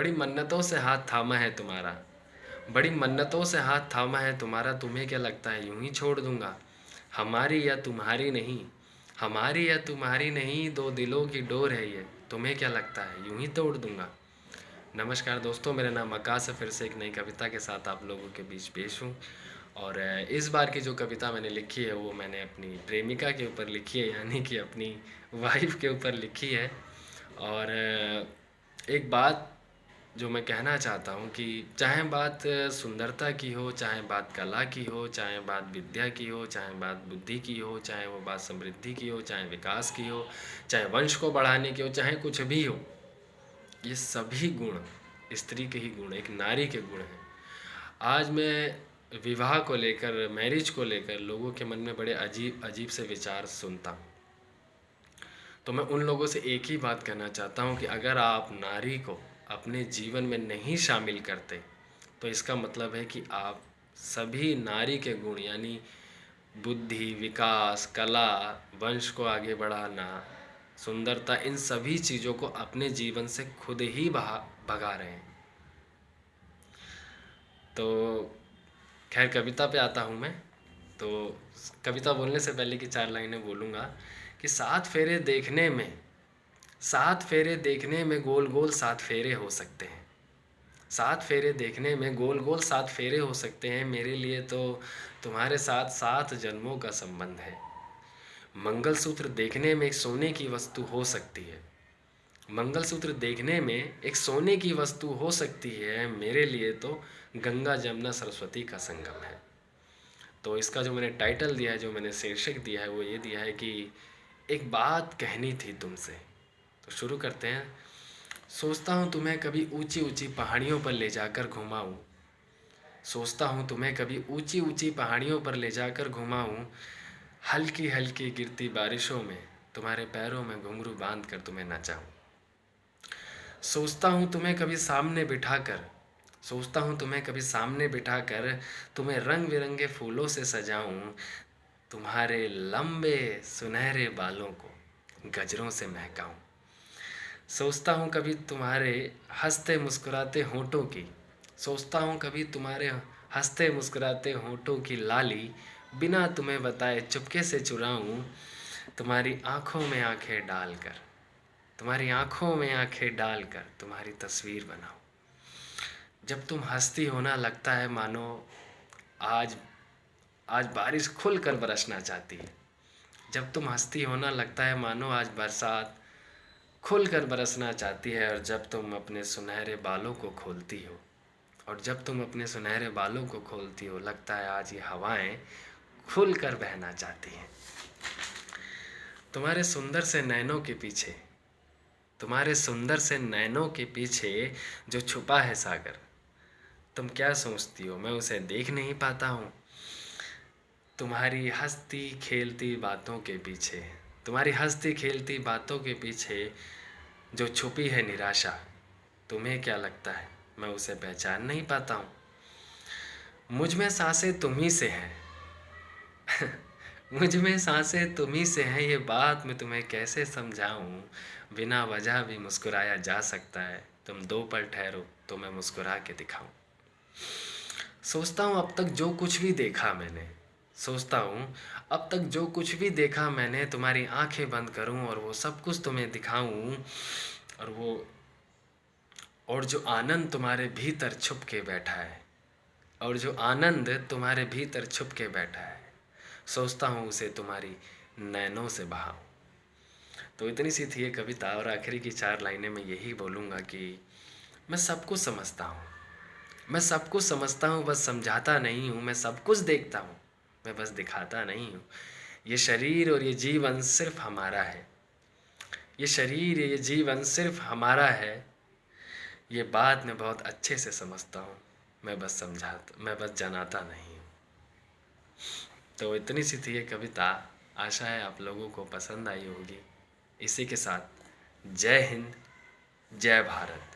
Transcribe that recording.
बड़ी मन्नतों से हाथ थामा है तुम्हारा, बड़ी मन्नतों से हाथ थामा है तुम्हारा, तुम्हें क्या लगता है यूं ही छोड़ दूंगा। हमारी या तुम्हारी नहीं, हमारी या तुम्हारी नहीं, दो दिलों की डोर है ये, तुम्हें क्या लगता है यूं ही तोड़ दूंगा। नमस्कार दोस्तों, मेरा नाम आकाश है। फिर से एक नई कविता के साथ आप लोगों के बीच पेश हूँ। और इस बार की जो कविता मैंने लिखी है वो मैंने अपनी प्रेमिका के ऊपर लिखी है, यानी कि अपनी वाइफ के ऊपर लिखी है। और एक बात जो मैं कहना चाहता हूँ कि चाहे बात सुंदरता की हो, चाहे बात कला की हो, चाहे बात विद्या की हो, चाहे बात बुद्धि की हो, चाहे वो बात समृद्धि की हो, चाहे विकास की हो, चाहे वंश को बढ़ाने की हो, चाहे कुछ भी हो, ये सभी गुण स्त्री के ही गुण, एक नारी के गुण हैं। आज मैं विवाह को लेकर, मैरिज को लेकर लोगों के मन में बड़े अजीब अजीब से विचार सुनता हूँ। तो मैं उन लोगों से एक ही बात कहना चाहता हूँ कि अगर आप नारी को अपने जीवन में नहीं शामिल करते तो इसका मतलब है कि आप सभी नारी के गुण यानी बुद्धि, विकास, कला, वंश को आगे बढ़ाना, सुंदरता, इन सभी चीज़ों को अपने जीवन से खुद ही भगा रहे हैं। तो खैर कविता पे आता हूँ मैं। तो कविता बोलने से पहले की 4 लाइनें बोलूँगा कि सात फेरे देखने में गोल गोल 7 फेरे हो सकते हैं। 7 फेरे देखने में गोल गोल 7 फेरे हो सकते हैं। मेरे लिए तो तुम्हारे साथ 7 जन्मों का संबंध है। मंगलसूत्र देखने में एक सोने की वस्तु हो सकती है। मंगलसूत्र देखने में एक सोने की वस्तु हो सकती है, मेरे लिए तो गंगा जमुना सरस्वती का संगम है। तो इसका जो मैंने टाइटल दिया है, जो मैंने शीर्षक दिया है, वो ये दिया है कि एक बात कहनी थी तुमसे। तो शुरू करते हैं। सोचता हूँ तुम्हें कभी ऊंची ऊंची पहाड़ियों पर ले जाकर घुमाऊँ, सोचता हूँ तुम्हें कभी ऊंची ऊंची पहाड़ियों पर ले जाकर घुमाऊँ, हल्की हल्की गिरती बारिशों में तुम्हारे पैरों में घुंघरू बांध कर तुम्हें नचाऊँ। सोचता हूँ तुम्हें कभी सामने बिठाकर, सोचता हूँ तुम्हें कभी सामने बिठाकर तुम्हें रंग बिरंगे फूलों से सजाऊँ, तुम्हारे लंबे सुनहरे बालों को गजरों से महकाऊँ। सोचता हूँ कभी तुम्हारे हंसते मुस्कुराते होठों की, सोचता हूँ कभी तुम्हारे हंसते मुस्कुराते होठों की लाली बिना तुम्हें बताए चुपके से चुराऊँ, तुम्हारी आँखों में आँखें डालकर, तुम्हारी आँखों में आँखें डालकर तुम्हारी तस्वीर बनाऊँ। जब तुम हंसती हो ना, लगता है मानो आज आज बारिश खुल कर बरसना चाहती है। जब तुम हंसती हो ना, लगता है मानो आज बरसात खुल कर बरसना चाहती है। और जब तुम अपने सुनहरे बालों को खोलती हो, और जब तुम अपने सुनहरे बालों को खोलती हो, लगता है आज ये हवाएं खुल कर बहना चाहती हैं। तुम्हारे सुंदर से नैनों के पीछे, तुम्हारे सुंदर से नैनों के पीछे जो छुपा है सागर, तुम क्या सोचती हो मैं उसे देख नहीं पाता हूँ। तुम्हारी हंसती खेलती बातों के पीछे, तुम्हारी हंसती खेलती बातों के पीछे जो छुपी है निराशा, तुम्हें क्या लगता है मैं उसे पहचान नहीं पाता हूँ। मुझ में सांसें तुम ही से हैं मुझ में सांसें तुम ही से हैं, ये बात मैं तुम्हें कैसे समझाऊँ। बिना वजह भी मुस्कुराया जा सकता है, तुम 2 पल ठहरो तो मैं मुस्कुरा के दिखाऊँ। सोचता हूँ अब तक जो कुछ भी देखा मैंने, सोचता हूँ अब तक जो कुछ भी देखा मैंने, तुम्हारी आंखें बंद करूँ और वो सब कुछ तुम्हें दिखाऊँ। और जो आनंद तुम्हारे भीतर छुप के बैठा है, और जो आनंद तुम्हारे भीतर छुप के बैठा है, सोचता हूँ उसे तुम्हारी नैनों से बहाऊँ। तो इतनी सी थी ये कविता। और आखिरी की 4 लाइनें मैं यही बोलूँगा कि मैं सब कुछ समझता हूँ, मैं सब कुछ समझता हूँ, बस समझाता नहीं हूँ। मैं सब कुछ देखता हूँ, मैं बस दिखाता नहीं हूँ। ये शरीर और ये जीवन सिर्फ हमारा है, ये शरीर ये जीवन सिर्फ हमारा है। ये बात मैं बहुत अच्छे से समझता हूँ, मैं बस जनाता नहीं हूँ। तो इतनी सी थी ये कविता। आशा है आप लोगों को पसंद आई होगी। इसी के साथ जय हिंद, जय भारत।